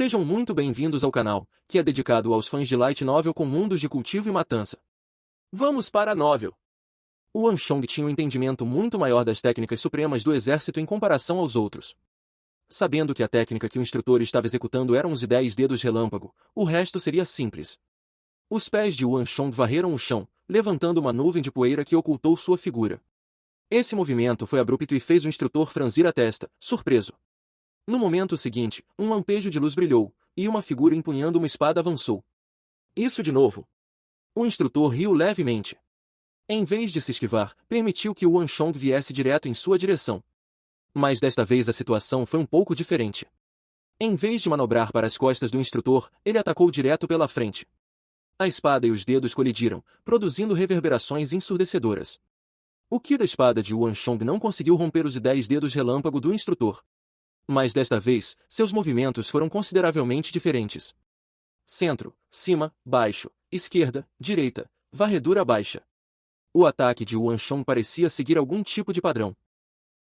Sejam muito bem-vindos ao canal, que é dedicado aos fãs de Light Novel com mundos de cultivo e matança. Vamos para a novel. O Wanshong tinha um entendimento muito maior das técnicas supremas do exército em comparação aos outros. Sabendo que a técnica que o instrutor estava executando eram os 10 dedos relâmpago, o resto seria simples. Os pés de Wanshong varreram o chão, levantando uma nuvem de poeira que ocultou sua figura. Esse movimento foi abrupto e fez o instrutor franzir a testa, surpreso. No momento seguinte, um lampejo de luz brilhou, e uma figura empunhando uma espada avançou. Isso de novo. O instrutor riu levemente. Em vez de se esquivar, permitiu que o Wanshong viesse direto em sua direção. Mas desta vez a situação foi um pouco diferente. Em vez de manobrar para as costas do instrutor, ele atacou direto pela frente. A espada e os dedos colidiram, produzindo reverberações ensurdecedoras. O ki da espada de Wanshong não conseguiu romper os 10 dedos relâmpago do instrutor. Mas desta vez, seus movimentos foram consideravelmente diferentes. Centro, cima, baixo, esquerda, direita, varredura baixa. O ataque de Wanshong parecia seguir algum tipo de padrão.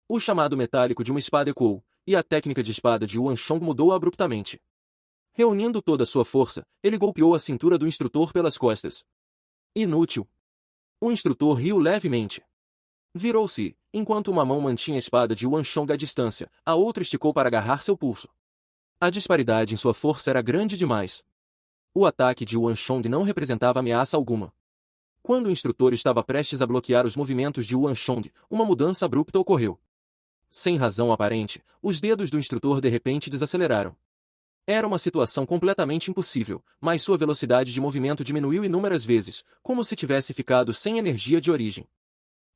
O chamado metálico de uma espada ecoou, e a técnica de espada de Wanshong mudou abruptamente. Reunindo toda a sua força, ele golpeou a cintura do instrutor pelas costas. Inútil. O instrutor riu levemente. Virou-se, enquanto uma mão mantinha a espada de Wanshong à distância, a outra esticou para agarrar seu pulso. A disparidade em sua força era grande demais. O ataque de Wanshong não representava ameaça alguma. Quando o instrutor estava prestes a bloquear os movimentos de Wanshong, uma mudança abrupta ocorreu. Sem razão aparente, os dedos do instrutor de repente desaceleraram. Era uma situação completamente impossível, mas sua velocidade de movimento diminuiu inúmeras vezes, como se tivesse ficado sem energia de origem.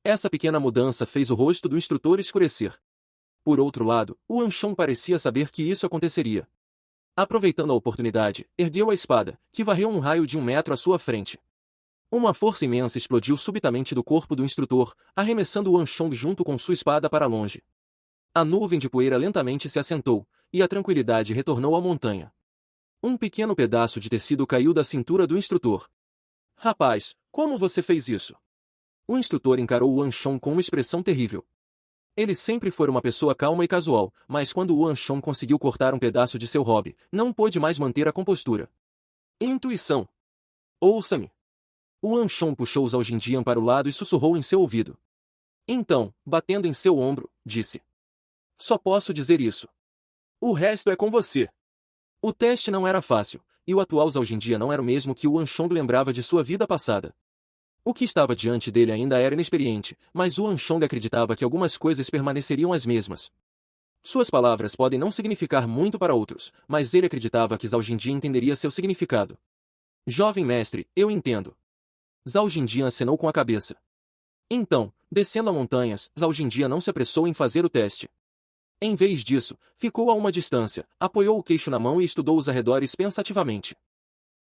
Essa pequena mudança fez o rosto do instrutor escurecer. Por outro lado, o Wanshong parecia saber que isso aconteceria. Aproveitando a oportunidade, ergueu a espada, que varreu um raio de 1 metro à sua frente. Uma força imensa explodiu subitamente do corpo do instrutor, arremessando Wanshong junto com sua espada para longe. A nuvem de poeira lentamente se assentou, e a tranquilidade retornou à montanha. Um pequeno pedaço de tecido caiu da cintura do instrutor. Rapaz, como você fez isso? O instrutor encarou Wanshong com uma expressão terrível. Ele sempre foi uma pessoa calma e casual, mas quando Wanshong conseguiu cortar um pedaço de seu hobby, não pôde mais manter a compostura. Intuição. Ouça-me. O Wanshong puxou Zhao Jinjian para o lado e sussurrou em seu ouvido. Então, batendo em seu ombro, disse. Só posso dizer isso. O resto é com você. O teste não era fácil, e o atual Zhao Jinjian não era o mesmo que o Wanshong lembrava de sua vida passada. O que estava diante dele ainda era inexperiente, mas o Wanshong acreditava que algumas coisas permaneceriam as mesmas. Suas palavras podem não significar muito para outros, mas ele acreditava que Zhao Jinjian entenderia seu significado. Jovem mestre, eu entendo. Zhao Jinjian acenou com a cabeça. Então, descendo a montanhas, Zhao Jinjian não se apressou em fazer o teste. Em vez disso, ficou a uma distância, apoiou o queixo na mão e estudou os arredores pensativamente.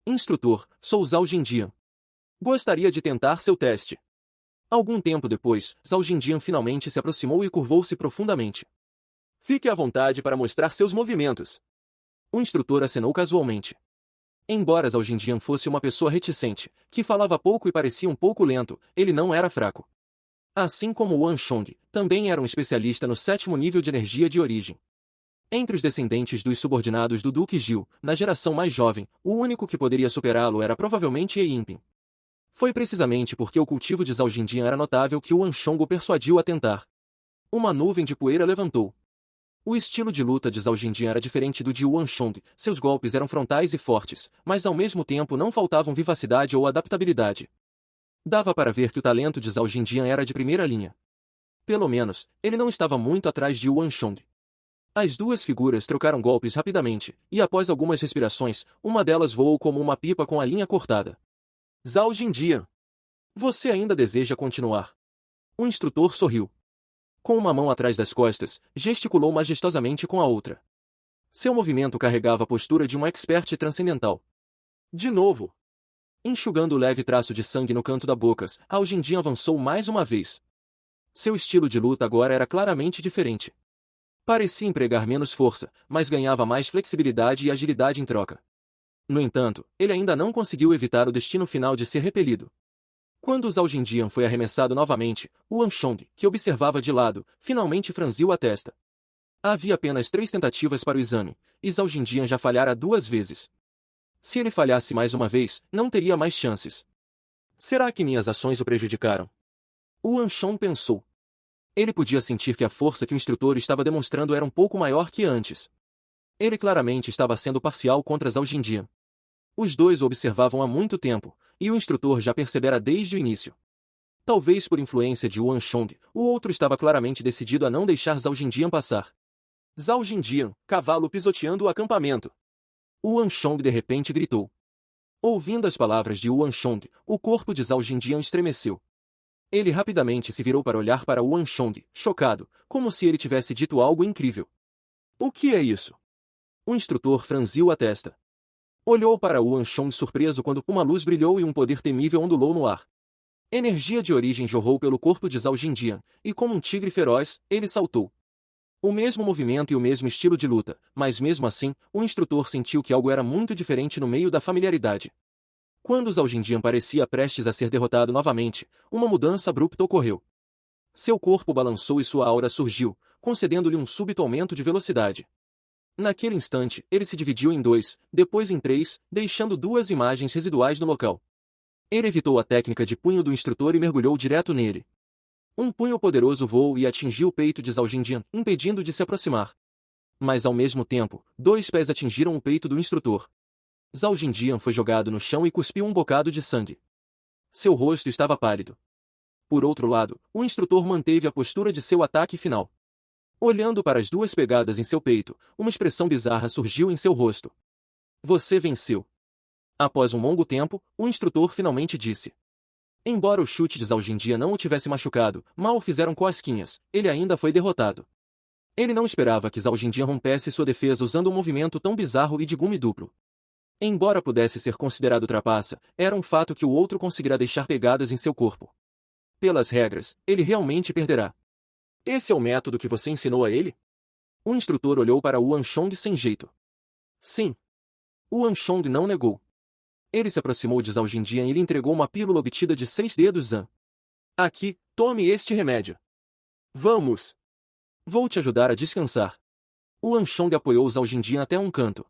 Instrutor, sou Zhao Jinjian. Gostaria de tentar seu teste. Algum tempo depois, Zhao Jinjian finalmente se aproximou e curvou-se profundamente. Fique à vontade para mostrar seus movimentos. O instrutor acenou casualmente. Embora Zhao Jinjian fosse uma pessoa reticente, que falava pouco e parecia um pouco lento, ele não era fraco. Assim como Wanshong, também era um especialista no 7º nível de energia de origem. Entre os descendentes dos subordinados do Duque Gil, na geração mais jovem, o único que poderia superá-lo era provavelmente He Yinping. Foi precisamente porque o cultivo de Zhao Jinjian era notável que o Wanshong o persuadiu a tentar. Uma nuvem de poeira levantou. O estilo de luta de Zhao Jinjian era diferente do de Wanshong, seus golpes eram frontais e fortes, mas ao mesmo tempo não faltavam vivacidade ou adaptabilidade. Dava para ver que o talento de Zhao Jinjian era de primeira linha. Pelo menos, ele não estava muito atrás de Wanshong. As duas figuras trocaram golpes rapidamente, e após algumas respirações, uma delas voou como uma pipa com a linha cortada. Zhao Jinjian. Você ainda deseja continuar? O instrutor sorriu. Com uma mão atrás das costas, gesticulou majestosamente com a outra. Seu movimento carregava a postura de um expert transcendental. De novo. Enxugando o leve traço de sangue no canto da boca, Zhao Jinjian avançou mais uma vez. Seu estilo de luta agora era claramente diferente. Parecia empregar menos força, mas ganhava mais flexibilidade e agilidade em troca. No entanto, ele ainda não conseguiu evitar o destino final de ser repelido. Quando Zhao Jinjian foi arremessado novamente, o Wanshong, que observava de lado, finalmente franziu a testa. Havia apenas 3 tentativas para o exame, e Zhao Jinjian já falhara 2 vezes. Se ele falhasse mais uma vez, não teria mais chances. Será que minhas ações o prejudicaram? O Anshong pensou. Ele podia sentir que a força que o instrutor estava demonstrando era um pouco maior que antes. Ele claramente estava sendo parcial contra Zhao Jinjian. Os dois o observavam há muito tempo, e o instrutor já percebera desde o início. Talvez por influência de Wu Anshong, o outro estava claramente decidido a não deixar Zhao Jinjian passar. Zhao Jinjian, cavalo pisoteando o acampamento. Wu Anshong de repente gritou. Ouvindo as palavras de Wu Anshong, o corpo de Zhao Jinjian estremeceu. Ele rapidamente se virou para olhar para Wu Anshong, chocado, como se ele tivesse dito algo incrível. O que é isso? O instrutor franziu a testa. Olhou para Wu Anshong surpreso quando uma luz brilhou e um poder temível ondulou no ar. Energia de origem jorrou pelo corpo de Zhao Jinjian, e como um tigre feroz, ele saltou. O mesmo movimento e o mesmo estilo de luta, mas mesmo assim, o instrutor sentiu que algo era muito diferente no meio da familiaridade. Quando Zhao Jinjian parecia prestes a ser derrotado novamente, uma mudança abrupta ocorreu. Seu corpo balançou e sua aura surgiu, concedendo-lhe um súbito aumento de velocidade. Naquele instante, ele se dividiu em 2, depois em 3, deixando 2 imagens residuais no local. Ele evitou a técnica de punho do instrutor e mergulhou direto nele. Um punho poderoso voou e atingiu o peito de Zhao Jinjian, impedindo de se aproximar. Mas ao mesmo tempo, 2 pés atingiram o peito do instrutor. Zhao Jinjian foi jogado no chão e cuspiu um bocado de sangue. Seu rosto estava pálido. Por outro lado, o instrutor manteve a postura de seu ataque final. Olhando para as 2 pegadas em seu peito, uma expressão bizarra surgiu em seu rosto. Você venceu. Após um longo tempo, o instrutor finalmente disse. Embora o chute de Zhao Jinjian não o tivesse machucado, mal o fizeram cosquinhas, ele ainda foi derrotado. Ele não esperava que Zhao Jinjian rompesse sua defesa usando um movimento tão bizarro e de gume duplo. Embora pudesse ser considerado trapaça, era um fato que o outro conseguirá deixar pegadas em seu corpo. Pelas regras, ele realmente perderá. Esse é o método que você ensinou a ele? O instrutor olhou para Wu Anshong sem jeito. Sim. Wu Anshong não negou. Ele se aproximou de Zhao Jinjian e lhe entregou uma pílula obtida de 6 dedos Zan. Aqui, tome este remédio. Vamos! Vou te ajudar a descansar. Wu Anshong apoiou Zhao Jinjian até um canto.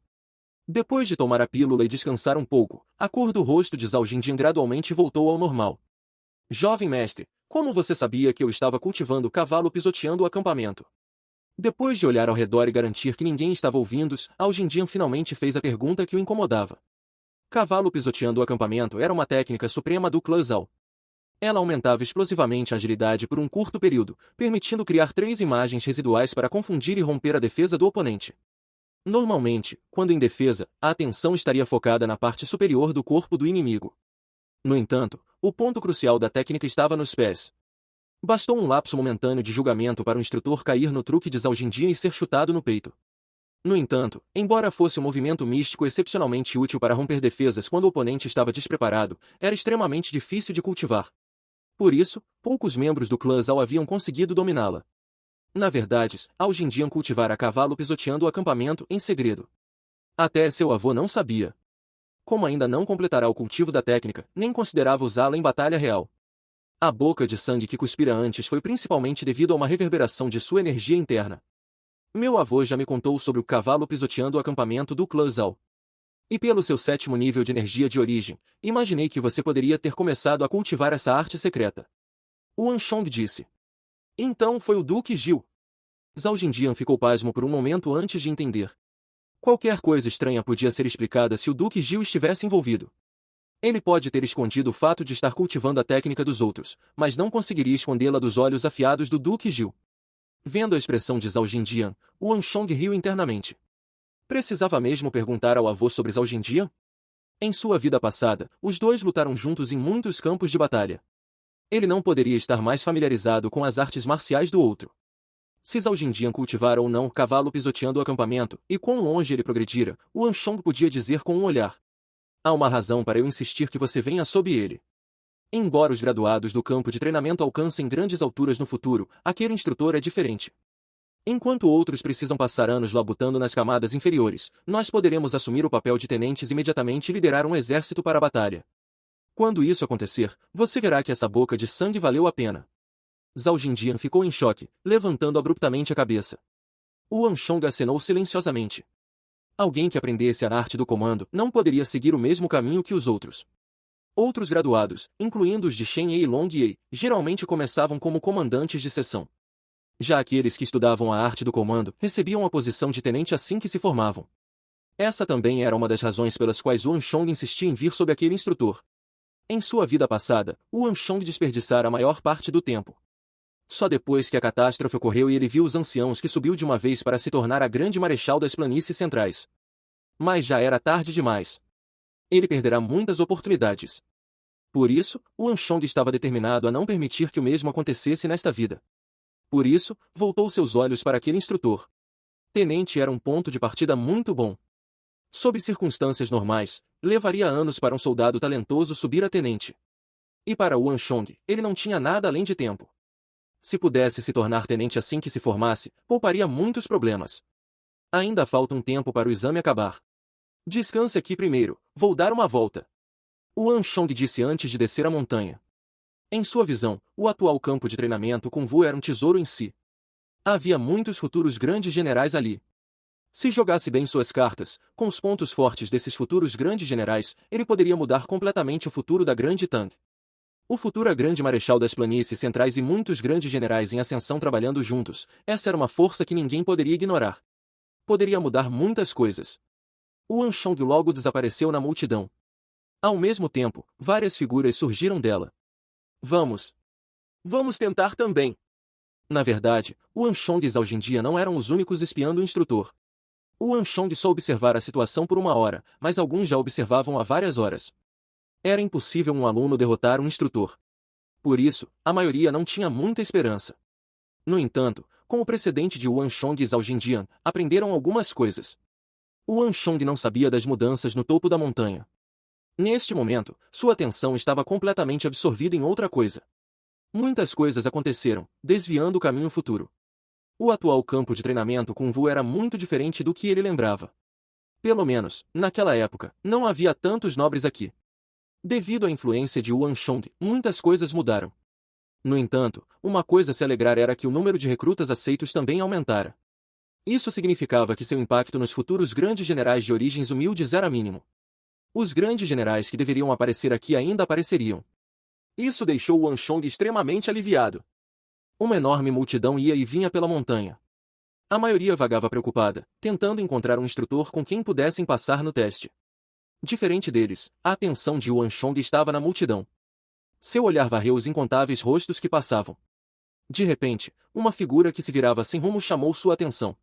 Depois de tomar a pílula e descansar um pouco, a cor do rosto de Zhao Jinjian gradualmente voltou ao normal. Jovem mestre, como você sabia que eu estava cultivando o cavalo pisoteando o acampamento? Depois de olhar ao redor e garantir que ninguém estava ouvindo, Zhao Jinjian finalmente fez a pergunta que o incomodava. Cavalo pisoteando o acampamento era uma técnica suprema do clã Zhao. Ela aumentava explosivamente a agilidade por um curto período, permitindo criar 3 imagens residuais para confundir e romper a defesa do oponente. Normalmente, quando em defesa, a atenção estaria focada na parte superior do corpo do inimigo. No entanto, o ponto crucial da técnica estava nos pés. Bastou um lapso momentâneo de julgamento para o instrutor cair no truque de Zhao Jinjian e ser chutado no peito. No entanto, embora fosse um movimento místico excepcionalmente útil para romper defesas quando o oponente estava despreparado, era extremamente difícil de cultivar. Por isso, poucos membros do clã Zhao haviam conseguido dominá-la. Na verdade, Zhao Jinjian cultivara a cavalo pisoteando o acampamento em segredo. Até seu avô não sabia. Como ainda não completará o cultivo da técnica, nem considerava usá-la em batalha real. A boca de sangue que cuspira antes foi principalmente devido a uma reverberação de sua energia interna. Meu avô já me contou sobre o cavalo pisoteando o acampamento do clã Zhao. E pelo seu 7º nível de energia de origem, imaginei que você poderia ter começado a cultivar essa arte secreta. O Anshong disse. Então foi o Duque Gil. Zhao Jinjian ficou pasmo por um momento antes de entender. Qualquer coisa estranha podia ser explicada se o Duque Gil estivesse envolvido. Ele pode ter escondido o fato de estar cultivando a técnica dos outros, mas não conseguiria escondê-la dos olhos afiados do Duque Gil. Vendo a expressão de Zhao Jinjian, o Anshong riu internamente. Precisava mesmo perguntar ao avô sobre Zhao Jinjian? Em sua vida passada, os dois lutaram juntos em muitos campos de batalha. Ele não poderia estar mais familiarizado com as artes marciais do outro. Se Zhao Jinjian cultivara ou não o cavalo pisoteando o acampamento, e quão longe ele progredira, o Anshong podia dizer com um olhar. Há uma razão para eu insistir que você venha sob ele. Embora os graduados do campo de treinamento alcancem grandes alturas no futuro, aquele instrutor é diferente. Enquanto outros precisam passar anos labutando nas camadas inferiores, nós poderemos assumir o papel de tenentes imediatamente e liderar um exército para a batalha. Quando isso acontecer, você verá que essa boca de sangue valeu a pena. Zhao Jinjian ficou em choque, levantando abruptamente a cabeça. O Anshong acenou silenciosamente. Alguém que aprendesse a arte do comando não poderia seguir o mesmo caminho que os outros. Outros graduados, incluindo os de Shen e Long Yi, geralmente começavam como comandantes de seção. Já aqueles que estudavam a arte do comando recebiam a posição de tenente assim que se formavam. Essa também era uma das razões pelas quais Yuan Shong insistia em vir sob aquele instrutor. Em sua vida passada, Yuan Shong desperdiçara a maior parte do tempo. Só depois que a catástrofe ocorreu e ele viu os anciãos que subiu de uma vez para se tornar a grande marechal das planícies centrais. Mas já era tarde demais. Ele perderá muitas oportunidades. Por isso, Yuan Shong estava determinado a não permitir que o mesmo acontecesse nesta vida. Por isso, voltou seus olhos para aquele instrutor. Tenente era um ponto de partida muito bom. Sob circunstâncias normais, levaria anos para um soldado talentoso subir a tenente. E para Yuan Shong, ele não tinha nada além de tempo. Se pudesse se tornar tenente assim que se formasse, pouparia muitos problemas. Ainda falta um tempo para o exame acabar. Descanse aqui primeiro, vou dar uma volta. Yuan Shong disse antes de descer a montanha. Em sua visão, o atual campo de treinamento Kung Fu era um tesouro em si. Havia muitos futuros grandes generais ali. Se jogasse bem suas cartas, com os pontos fortes desses futuros grandes generais, ele poderia mudar completamente o futuro da Grande Tang. O futuro grande marechal das planícies centrais e muitos grandes generais em ascensão trabalhando juntos, essa era uma força que ninguém poderia ignorar. Poderia mudar muitas coisas. Yuan Shong logo desapareceu na multidão. Ao mesmo tempo, várias figuras surgiram dela. Vamos tentar também. Na verdade, Yuan Shong e Zhao Jinjia não eram os únicos espiando o instrutor. Yuan Shong só observara a situação por uma hora, mas alguns já observavam há várias horas. Era impossível um aluno derrotar um instrutor. Por isso, a maioria não tinha muita esperança. No entanto, com o precedente de Yuan Shong e Zhao Jinjian, aprenderam algumas coisas. Yuan Shong não sabia das mudanças no topo da montanha. Neste momento, sua atenção estava completamente absorvida em outra coisa. Muitas coisas aconteceram, desviando o caminho futuro. O atual campo de treinamento Kung Fu era muito diferente do que ele lembrava. Pelo menos, naquela época, não havia tantos nobres aqui. Devido à influência de Yuan Shong, muitas coisas mudaram. No entanto, uma coisa a se alegrar era que o número de recrutas aceitos também aumentara. Isso significava que seu impacto nos futuros grandes generais de origens humildes era mínimo. Os grandes generais que deveriam aparecer aqui ainda apareceriam. Isso deixou Yuan Shong extremamente aliviado. Uma enorme multidão ia e vinha pela montanha. A maioria vagava preocupada, tentando encontrar um instrutor com quem pudessem passar no teste. Diferente deles, a atenção de Yuan Shong estava na multidão. Seu olhar varreu os incontáveis rostos que passavam. De repente, uma figura que se virava sem rumo chamou sua atenção.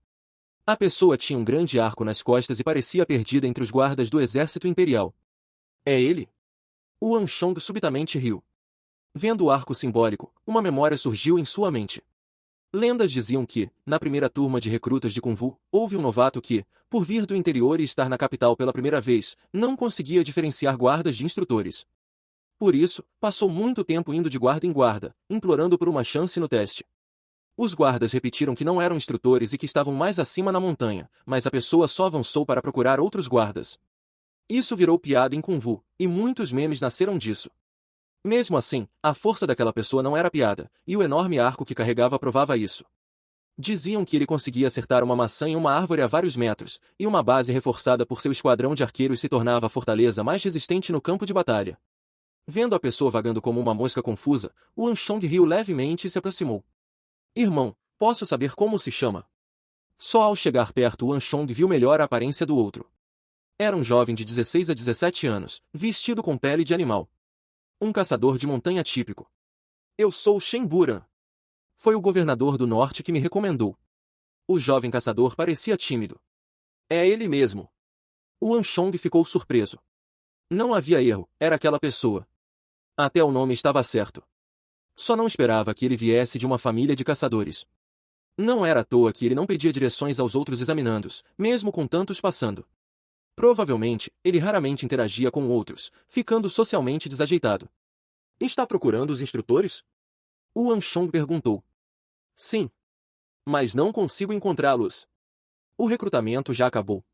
A pessoa tinha um grande arco nas costas e parecia perdida entre os guardas do exército imperial. É ele? Yuan Shong subitamente riu. Vendo o arco simbólico, uma memória surgiu em sua mente. Lendas diziam que, na primeira turma de recrutas de Kung Fu, houve um novato que, por vir do interior e estar na capital pela primeira vez, não conseguia diferenciar guardas de instrutores. Por isso, passou muito tempo indo de guarda em guarda, implorando por uma chance no teste. Os guardas repetiram que não eram instrutores e que estavam mais acima na montanha, mas a pessoa só avançou para procurar outros guardas. Isso virou piada em Kung Fu, e muitos memes nasceram disso. Mesmo assim, a força daquela pessoa não era piada, e o enorme arco que carregava provava isso. Diziam que ele conseguia acertar uma maçã em uma árvore a vários metros, e uma base reforçada por seu esquadrão de arqueiros se tornava a fortaleza mais resistente no campo de batalha. Vendo a pessoa vagando como uma mosca confusa, Yuan Shong riu levemente e se aproximou. Irmão, posso saber como se chama? Só ao chegar perto Yuan Shong viu melhor a aparência do outro. Era um jovem de 16 a 17 anos, vestido com pele de animal. Um caçador de montanha típico. Eu sou Shen Buran. Foi o governador do norte que me recomendou. O jovem caçador parecia tímido. É ele mesmo. Yuan Shong ficou surpreso. Não havia erro, era aquela pessoa. Até o nome estava certo. Só não esperava que ele viesse de uma família de caçadores. Não era à toa que ele não pedia direções aos outros examinandos, mesmo com tantos passando. Provavelmente, ele raramente interagia com outros, ficando socialmente desajeitado. Está procurando os instrutores? Yuan Shong perguntou. Sim. Mas não consigo encontrá-los. O recrutamento já acabou.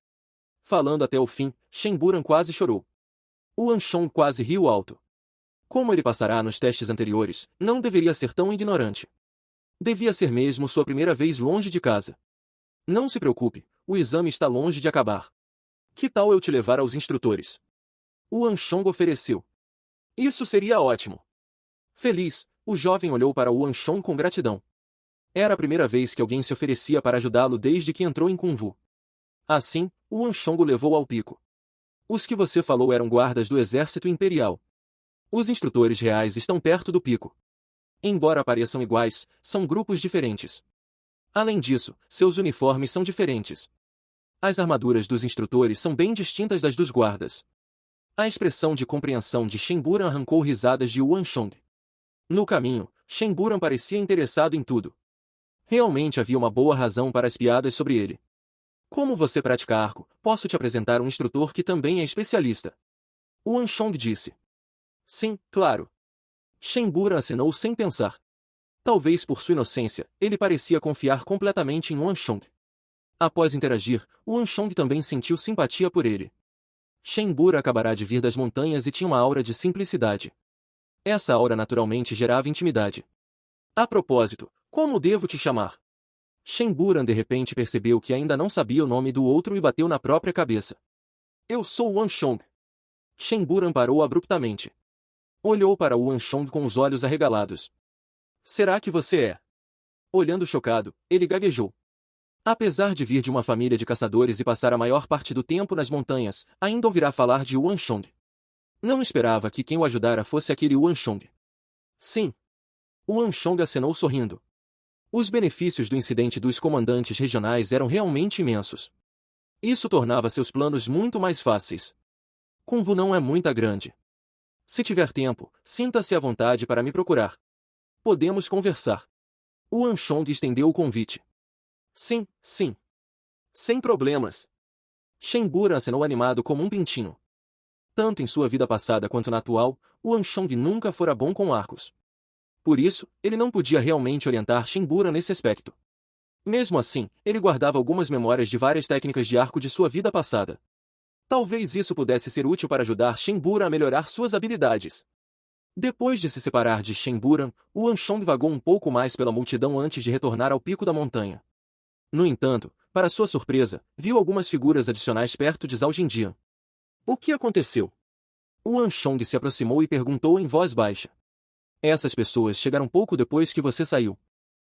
Falando até o fim, Shen Buran quase chorou. Yuan Shong quase riu alto. Como ele passará nos testes anteriores, não deveria ser tão ignorante. Devia ser mesmo sua primeira vez longe de casa. Não se preocupe, o exame está longe de acabar. Que tal eu te levar aos instrutores? O Anshong ofereceu. Isso seria ótimo. Feliz, o jovem olhou para o Anshong com gratidão. Era a primeira vez que alguém se oferecia para ajudá-lo desde que entrou em Kunvu. Assim, o Anshong o levou ao pico. Os que você falou eram guardas do exército imperial. Os instrutores reais estão perto do pico. Embora pareçam iguais, são grupos diferentes. Além disso, seus uniformes são diferentes. As armaduras dos instrutores são bem distintas das dos guardas. A expressão de compreensão de Shenburan arrancou risadas de Yuan Shong. No caminho, Shenburan parecia interessado em tudo. Realmente havia uma boa razão para as piadas sobre ele. Como você pratica arco, posso te apresentar um instrutor que também é especialista. Yuan Shong disse. Sim, claro. Shenburan acenou sem pensar. Talvez por sua inocência, ele parecia confiar completamente em Yuan Shong. Após interagir, Yuan Shong também sentiu simpatia por ele. Shenburan acabará de vir das montanhas e tinha uma aura de simplicidade. Essa aura naturalmente gerava intimidade. A propósito, como devo te chamar? Shenburan de repente percebeu que ainda não sabia o nome do outro e bateu na própria cabeça. Eu sou Yuan Shong. Shenburan parou abruptamente. Olhou para Yuan Shong com os olhos arregalados. Será que você é? Olhando chocado, ele gaguejou. Apesar de vir de uma família de caçadores e passar a maior parte do tempo nas montanhas, ainda ouvirá falar de Yuan Shong. Não esperava que quem o ajudara fosse aquele Yuan Shong. Sim. Yuan Shong acenou sorrindo. Os benefícios do incidente dos comandantes regionais eram realmente imensos. Isso tornava seus planos muito mais fáceis. Kunvu não é muito grande. Se tiver tempo, sinta-se à vontade para me procurar. Podemos conversar. Yuan Shong estendeu o convite. Sim, sim. Sem problemas. Shenburan acenou animado como um pintinho. Tanto em sua vida passada quanto na atual, Yuan Shong nunca fora bom com arcos. Por isso, ele não podia realmente orientar Shenburan nesse aspecto. Mesmo assim, ele guardava algumas memórias de várias técnicas de arco de sua vida passada. Talvez isso pudesse ser útil para ajudar Shenburan a melhorar suas habilidades. Depois de se separar de Shenburan, Yuan Shong vagou um pouco mais pela multidão antes de retornar ao pico da montanha. No entanto, para sua surpresa, viu algumas figuras adicionais perto de Zhao Jinjian. O que aconteceu? Yuan Shong se aproximou e perguntou em voz baixa. Essas pessoas chegaram pouco depois que você saiu.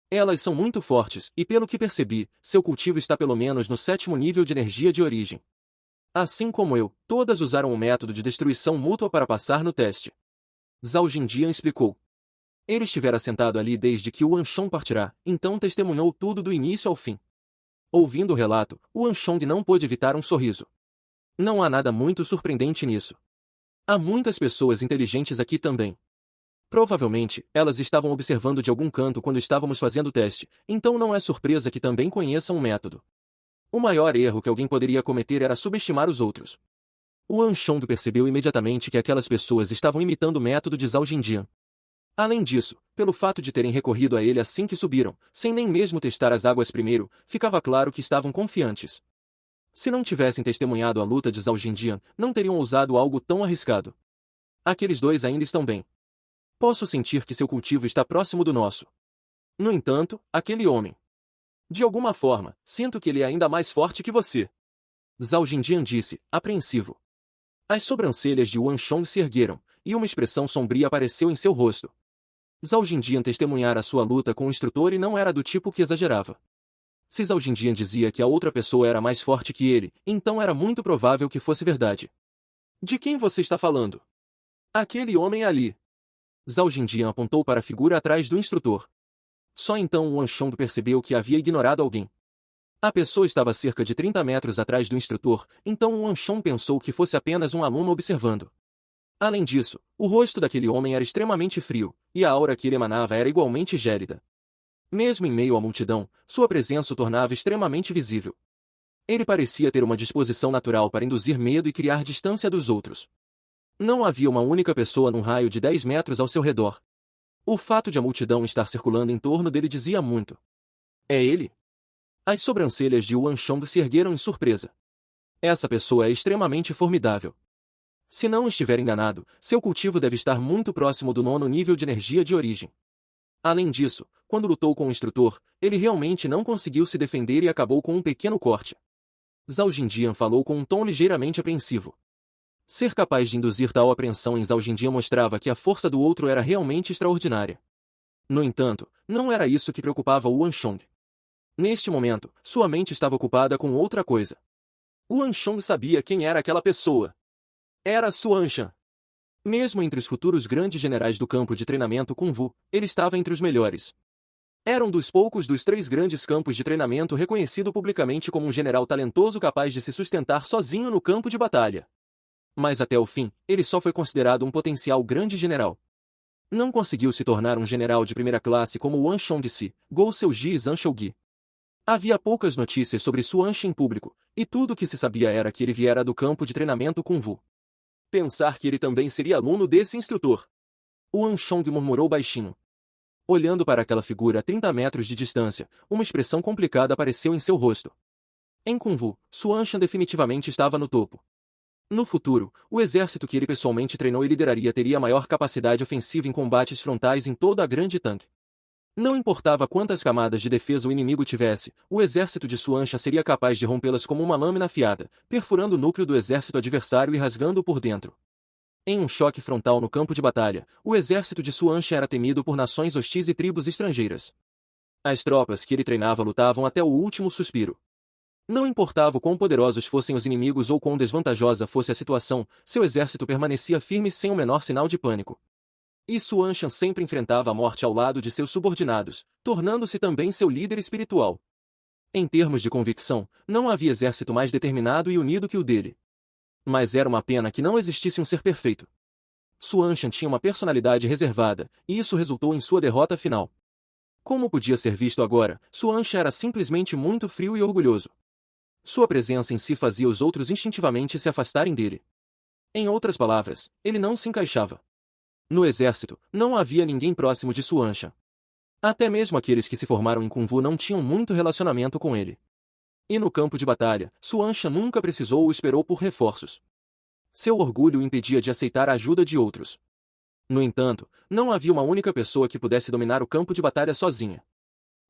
Elas são muito fortes e, pelo que percebi, seu cultivo está pelo menos no 7º nível de energia de origem. Assim como eu, todas usaram um método de destruição mútua para passar no teste. Zhao Jinjian explicou. Ele estivera sentado ali desde que Yuan Shong partirá, então testemunhou tudo do início ao fim. Ouvindo o relato, Yuan Shong não pôde evitar um sorriso. Não há nada muito surpreendente nisso. Há muitas pessoas inteligentes aqui também. Provavelmente, elas estavam observando de algum canto quando estávamos fazendo o teste, então não é surpresa que também conheçam o método. O maior erro que alguém poderia cometer era subestimar os outros. Yuan Shong percebeu imediatamente que aquelas pessoas estavam imitando o método de Zhao Jinjian. Além disso, pelo fato de terem recorrido a ele assim que subiram, sem nem mesmo testar as águas primeiro, ficava claro que estavam confiantes. Se não tivessem testemunhado a luta de Zhao Jinjian, não teriam ousado algo tão arriscado. Aqueles dois ainda estão bem. Posso sentir que seu cultivo está próximo do nosso. No entanto, aquele homem. De alguma forma, sinto que ele é ainda mais forte que você. Zhao Jinjian disse, apreensivo. As sobrancelhas de Yuan Shong se ergueram, e uma expressão sombria apareceu em seu rosto. Zhao Jinjian testemunhara sua luta com o instrutor e não era do tipo que exagerava. Se Zhao Jinjian dizia que a outra pessoa era mais forte que ele, então era muito provável que fosse verdade. De quem você está falando? Aquele homem ali. Zhao Jinjian apontou para a figura atrás do instrutor. Só então Yuan Shong percebeu que havia ignorado alguém. A pessoa estava a cerca de 30 metros atrás do instrutor, então Yuan Shong pensou que fosse apenas um aluno observando. Além disso, o rosto daquele homem era extremamente frio, e a aura que ele emanava era igualmente gélida. Mesmo em meio à multidão, sua presença o tornava extremamente visível. Ele parecia ter uma disposição natural para induzir medo e criar distância dos outros. Não havia uma única pessoa num raio de 10 metros ao seu redor. O fato de a multidão estar circulando em torno dele dizia muito. É ele? As sobrancelhas de Yuan Shong se ergueram em surpresa. Essa pessoa é extremamente formidável. Se não estiver enganado, seu cultivo deve estar muito próximo do 9º nível de energia de origem. Além disso, quando lutou com o instrutor, ele realmente não conseguiu se defender e acabou com um pequeno corte. Zhao Jinjian falou com um tom ligeiramente apreensivo. Ser capaz de induzir tal apreensão em Zhao Jinjian mostrava que a força do outro era realmente extraordinária. No entanto, não era isso que preocupava Yuan Shong. Neste momento, sua mente estava ocupada com outra coisa. Yuan Shong sabia quem era aquela pessoa. Era Suan Shan. Mesmo entre os futuros grandes generais do campo de treinamento Kung Fu, ele estava entre os melhores. Era um dos poucos dos 3 grandes campos de treinamento reconhecido publicamente como um general talentoso capaz de se sustentar sozinho no campo de batalha. Mas até o fim, ele só foi considerado um potencial grande general. Não conseguiu se tornar um general de primeira classe como Yuan Shongsi, Gou Seoji e Zhang Shougui. Havia poucas notícias sobre Suan Shan em público, e tudo o que se sabia era que ele viera do campo de treinamento Kung Fu. Pensar que ele também seria aluno desse instrutor. Yuan Shong murmurou baixinho. Olhando para aquela figura a 30 metros de distância, uma expressão complicada apareceu em seu rosto. Em Kung Fu, Suan Shan definitivamente estava no topo. No futuro, o exército que ele pessoalmente treinou e lideraria teria maior capacidade ofensiva em combates frontais em toda a Grande Tanque. Não importava quantas camadas de defesa o inimigo tivesse, o exército de Suan Shan seria capaz de rompê-las como uma lâmina afiada, perfurando o núcleo do exército adversário e rasgando-o por dentro. Em um choque frontal no campo de batalha, o exército de Suan Shan era temido por nações hostis e tribos estrangeiras. As tropas que ele treinava lutavam até o último suspiro. Não importava o quão poderosos fossem os inimigos ou quão desvantajosa fosse a situação, seu exército permanecia firme sem o menor sinal de pânico. E Suan Shan sempre enfrentava a morte ao lado de seus subordinados, tornando-se também seu líder espiritual. Em termos de convicção, não havia exército mais determinado e unido que o dele. Mas era uma pena que não existisse um ser perfeito. Suan Shan tinha uma personalidade reservada, e isso resultou em sua derrota final. Como podia ser visto agora, Suan Shan era simplesmente muito frio e orgulhoso. Sua presença em si fazia os outros instintivamente se afastarem dele. Em outras palavras, ele não se encaixava. No exército, não havia ninguém próximo de Suan Shan. Até mesmo aqueles que se formaram em Kung Fu não tinham muito relacionamento com ele. E no campo de batalha, Suan Shan nunca precisou ou esperou por reforços. Seu orgulho o impedia de aceitar a ajuda de outros. No entanto, não havia uma única pessoa que pudesse dominar o campo de batalha sozinha.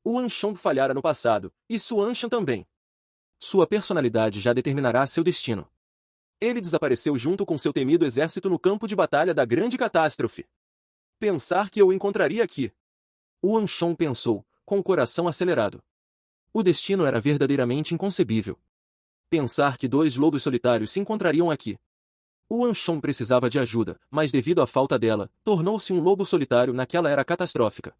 Yuan Shong falhara no passado, e Suan Shan também. Sua personalidade já determinará seu destino. Ele desapareceu junto com seu temido exército no campo de batalha da grande catástrofe. Pensar que eu o encontraria aqui. Yuan Shong pensou, com o coração acelerado. O destino era verdadeiramente inconcebível. Pensar que 2 lobos solitários se encontrariam aqui. Yuan Shong precisava de ajuda, mas devido à falta dela, tornou-se um lobo solitário naquela era catastrófica.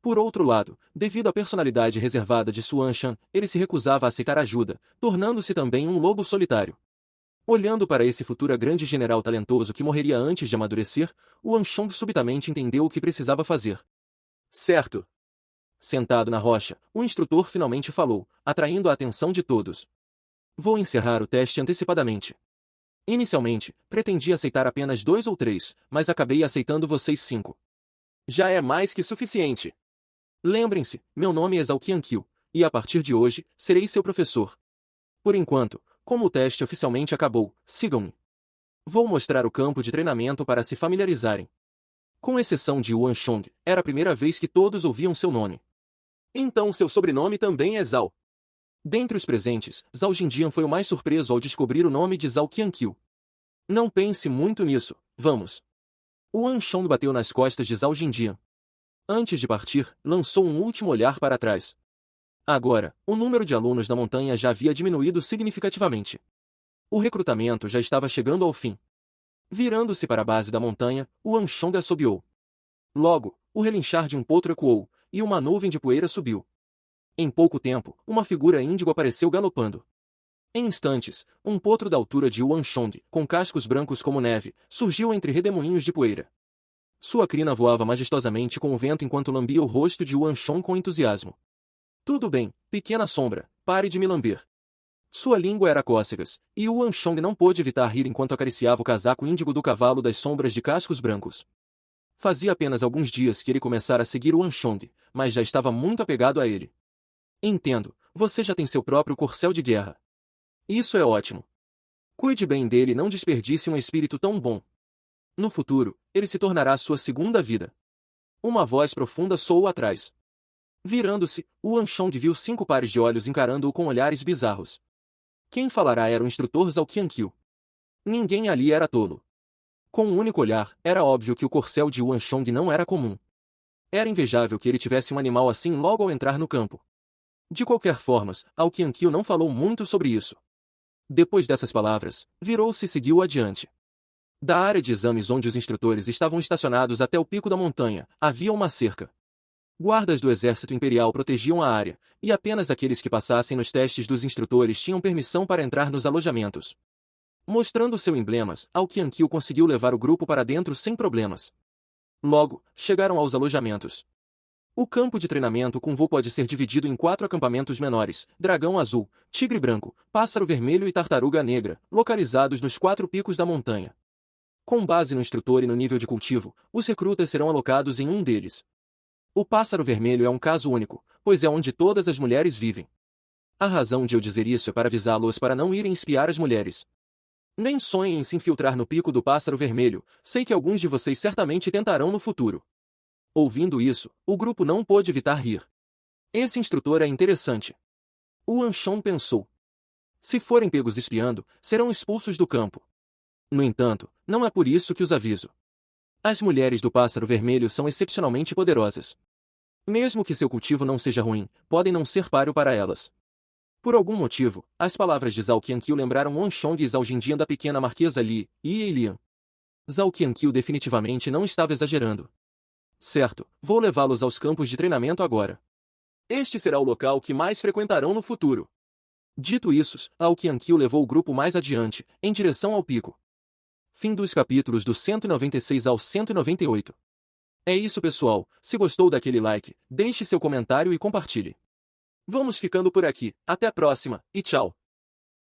Por outro lado, devido à personalidade reservada de Suan Shan, ele se recusava a aceitar ajuda, tornando-se também um lobo solitário. Olhando para esse futuro grande general talentoso que morreria antes de amadurecer, Yuan Shong subitamente entendeu o que precisava fazer. Certo. Sentado na rocha, o instrutor finalmente falou, atraindo a atenção de todos. Vou encerrar o teste antecipadamente. Inicialmente, pretendia aceitar apenas 2 ou 3, mas acabei aceitando vocês 5. Já é mais que suficiente. Lembrem-se, meu nome é Zhao Qianqiu, e a partir de hoje, serei seu professor. Por enquanto, como o teste oficialmente acabou, sigam-me. Vou mostrar o campo de treinamento para se familiarizarem. Com exceção de Yuan Shong, era a primeira vez que todos ouviam seu nome. Então seu sobrenome também é Zhao. Dentre os presentes, Zhao Jinjian foi o mais surpreso ao descobrir o nome de Zhao Qianqiu. Não pense muito nisso, vamos. Yuan Shong bateu nas costas de Zhao Jinjian. Antes de partir, lançou um último olhar para trás. Agora, o número de alunos da montanha já havia diminuído significativamente. O recrutamento já estava chegando ao fim. Virando-se para a base da montanha, Yuan Shong assobiou. Logo, o relinchar de um potro ecoou, e uma nuvem de poeira subiu. Em pouco tempo, uma figura índigo apareceu galopando. Em instantes, um potro da altura de Yuan Shong, com cascos brancos como neve, surgiu entre redemoinhos de poeira. Sua crina voava majestosamente com o vento enquanto lambia o rosto de Yuan Shong com entusiasmo. Tudo bem, pequena sombra, pare de me lamber. Sua língua era cócegas, e Yuan Shong não pôde evitar rir enquanto acariciava o casaco índigo do cavalo das sombras de cascos brancos. Fazia apenas alguns dias que ele começara a seguir Yuan Shong, mas já estava muito apegado a ele. Entendo, você já tem seu próprio corcel de guerra. Isso é ótimo. Cuide bem dele e não desperdice um espírito tão bom. No futuro, ele se tornará sua segunda vida. Uma voz profunda soou atrás. Virando-se, Yuan Shong viu 5 pares de olhos encarando-o com olhares bizarros. Quem falará era o instrutor Zhao Qianqiu. Ninguém ali era tolo. Com um único olhar, era óbvio que o corcel de Yuan Shong não era comum. Era invejável que ele tivesse um animal assim logo ao entrar no campo. De qualquer forma, Zhao Qianqiu não falou muito sobre isso. Depois dessas palavras, virou-se e seguiu adiante. Da área de exames onde os instrutores estavam estacionados até o pico da montanha, havia uma cerca. Guardas do exército imperial protegiam a área, e apenas aqueles que passassem nos testes dos instrutores tinham permissão para entrar nos alojamentos. Mostrando seu emblema, Zhao Qianqiu conseguiu levar o grupo para dentro sem problemas. Logo, chegaram aos alojamentos. O campo de treinamento com voo pode ser dividido em 4 acampamentos menores: Dragão Azul, Tigre Branco, Pássaro Vermelho e Tartaruga Negra, localizados nos 4 picos da montanha. Com base no instrutor e no nível de cultivo, os recrutas serão alocados em um deles. O Pássaro Vermelho é um caso único, pois é onde todas as mulheres vivem. A razão de eu dizer isso é para avisá-los para não irem espiar as mulheres. Nem sonhem em se infiltrar no pico do Pássaro Vermelho, sei que alguns de vocês certamente tentarão no futuro. Ouvindo isso, o grupo não pôde evitar rir. Esse instrutor é interessante. O Anshon pensou. Se forem pegos espiando, serão expulsos do campo. No entanto, não é por isso que os aviso. As mulheres do Pássaro Vermelho são excepcionalmente poderosas. Mesmo que seu cultivo não seja ruim, podem não ser páreo para elas. Por algum motivo, as palavras de Zhao Qianqiu lembraram Anshong e Zhao Jindian da pequena marquesa Li e Eilian. Zhao Qianqiu definitivamente não estava exagerando. Certo, vou levá-los aos campos de treinamento agora. Este será o local que mais frequentarão no futuro. Dito isso, Zhao Qianqiu levou o grupo mais adiante, em direção ao pico. Fim dos capítulos do 196 ao 198. É isso, pessoal. Se gostou daquele like, deixe seu comentário e compartilhe. Vamos ficando por aqui. Até a próxima, e tchau!